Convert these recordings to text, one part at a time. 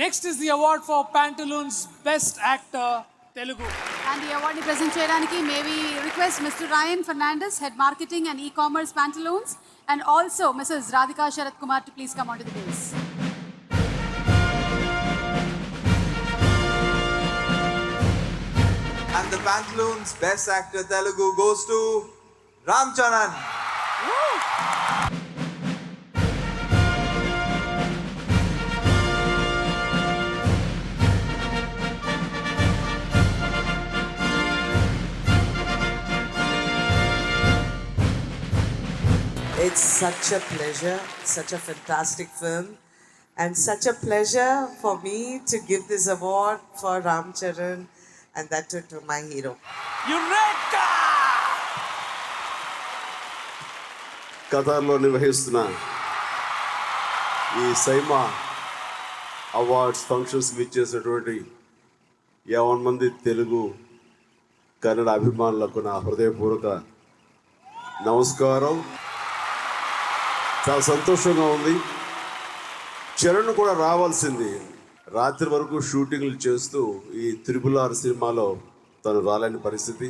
Next is the award for Pantaloons Best Actor Telugu. And the award present cheyadaniki may we request Mr. Ryan Fernandez, Head Marketing and E-Commerce Pantaloons, and also Mrs. Radhika Sharat Kumar to please come onto the dais. And the Pantaloons Best Actor Telugu goes to Ram Charan. It's such a pleasure, such a fantastic film, and such a pleasure for me to give this award for Ram Charan, and that too to my hero. Eureka! ఖతార్లో నిర్వహిస్తున్న ఈ SIIMA awards functions విచ్చేసినటువంటి 50 మంది తెలుగు కన్నడ అభిమానులకు నా హృదయపూర్వక నమస్కారం. చాలా సంతోషంగా ఉంది. చరణ్ కూడా రావాల్సింది, రాత్రి వరకు షూటింగ్లు చేస్తూ ఈ త్రిపుల్ సినిమాలో తను రాలేని పరిస్థితి.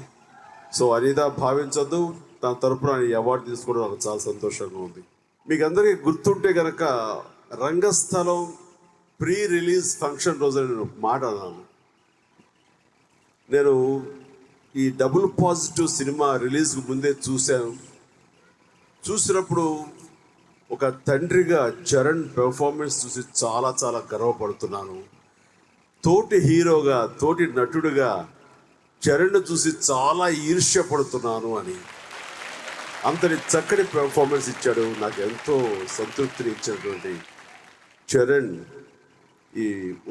సో అనిదా భావించద్దు, తన తరపున ఈ అవార్డు తీసుకోవడం నాకు చాలా సంతోషంగా ఉంది. మీకు అందరికీ గుర్తుంటే కనుక రంగస్థలం ప్రీ రిలీజ్ ఫంక్షన్ రోజు నేను ఒక మాట అన్నాను. నేను ఈ డబుల్ పాజిటివ్ సినిమా రిలీజ్కి ముందే చూసినప్పుడు ఒక తండ్రిగా చరణ్ పెర్ఫార్మెన్స్ చూసి చాలా చాలా గర్వపడుతున్నాను. తోటి హీరోగా, తోటి నటుడుగా చరణ్ చూసి చాలా ఈర్ష్యపడుతున్నాను అని. అంతటి చక్కటి పెర్ఫార్మెన్స్ ఇచ్చాడు. నాకు ఎంతో సంతృప్తిని ఇచ్చినటువంటి చరణ్ ఈ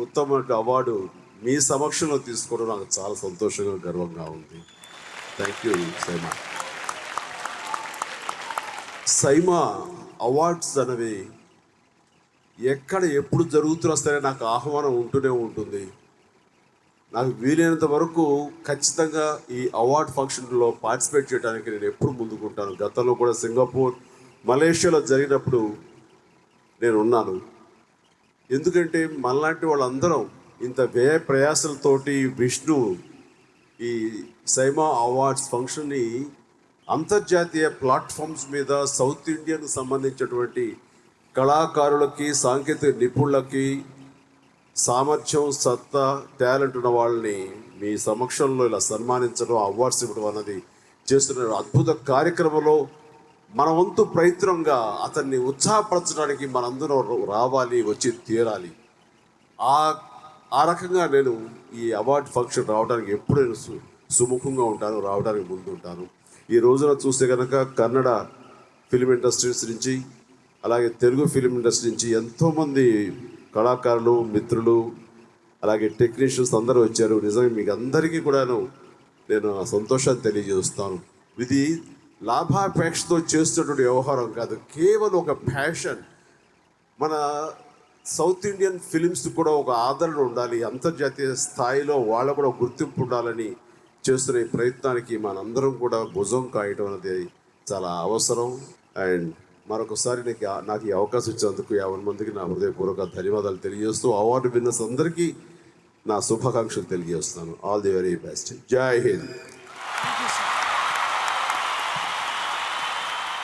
ఉత్తమ అవార్డు మీ సమక్షంలో తీసుకోవడం నాకు చాలా సంతోషంగా, గర్వంగా ఉంది. Thank you SIIMA. SIIMA awards అనేవి ఎక్కడ ఎప్పుడు జరుగుతున్నా సరే నాకు ఆహ్వానం ఉంటూనే ఉంటుంది. నాకు వీలైనంత వరకు ఖచ్చితంగా ఈ అవార్డ్ ఫంక్షన్లో పార్టిసిపేట్ చేయడానికి నేను ఎప్పుడు ముందుకుంటాను. గతంలో కూడా సింగపూర్, మలేషియాలో జరిగినప్పుడు నేను ఉన్నాను. ఎందుకంటే మనలాంటి వాళ్ళందరం ఇంత వ్యయ ప్రయాసాలతోటి విష్ణు ఈ సైమా అవార్డ్స్ ఫంక్షన్ని అంతర్జాతీయ ప్లాట్ఫామ్స్ మీద సౌత్ ఇండియన్కి సంబంధించినటువంటి కళాకారులకి, సాంకేతిక నిపుణులకి, సామర్థ్యం, సత్తా, టాలెంట్ ఉన్న వాళ్ళని మీ సమక్షంలో ఇలా సన్మానించడం, అవార్డ్స్ ఇవ్వడం అన్నది చేస్తున్న అద్భుత కార్యక్రమంలో మన వంతు ప్రయత్నంగా అతన్ని ఉత్సాహపరచడానికి మనందరం రావాలి, వచ్చి తీరాలి. ఆ రకంగా నేను ఈ అవార్డ్ ఫంక్షన్ రావడానికి ఎప్పుడు నేను సుముఖంగా ఉంటాను, రావడానికి ముందుంటాను. ఈ రోజున చూస్తే కనుక కన్నడ ఫిలిం ఇండస్ట్రీస్ నుంచి, అలాగే తెలుగు ఫిలిం ఇండస్ట్రీ నుంచి ఎంతోమంది కళాకారులు, మిత్రులు, అలాగే టెక్నీషియన్స్ అందరూ వచ్చారు. నిజంగా మీకు అందరికీ కూడాను నేను సంతోషాన్ని తెలియజేస్తాను. ఇది లాభాపేక్షతో చేస్తున్నటువంటి వ్యవహారం కాదు, కేవలం ఒక ప్యాషన్. మన సౌత్ ఇండియన్ ఫిలిమ్స్ కూడా ఒక ఆదరణ ఉండాలి, అంతర్జాతీయ స్థాయిలో వాళ్ళ కూడా గుర్తింపు ఉండాలని చేస్తున్న ఈ ప్రయత్నానికి మనందరం కూడా భుజం కాయటం అనేది చాలా అవసరం. అండ్ మరొకసారి నాకు ఈ అవకాశం ఇచ్చినందుకు 50 మందికి నా హృదయపూర్వక ధన్యవాదాలు తెలియజేస్తూ అవార్డు విన్నర్స్ అందరికీ నా శుభాకాంక్షలు తెలియజేస్తున్నాను. All the very best. జై హింద్.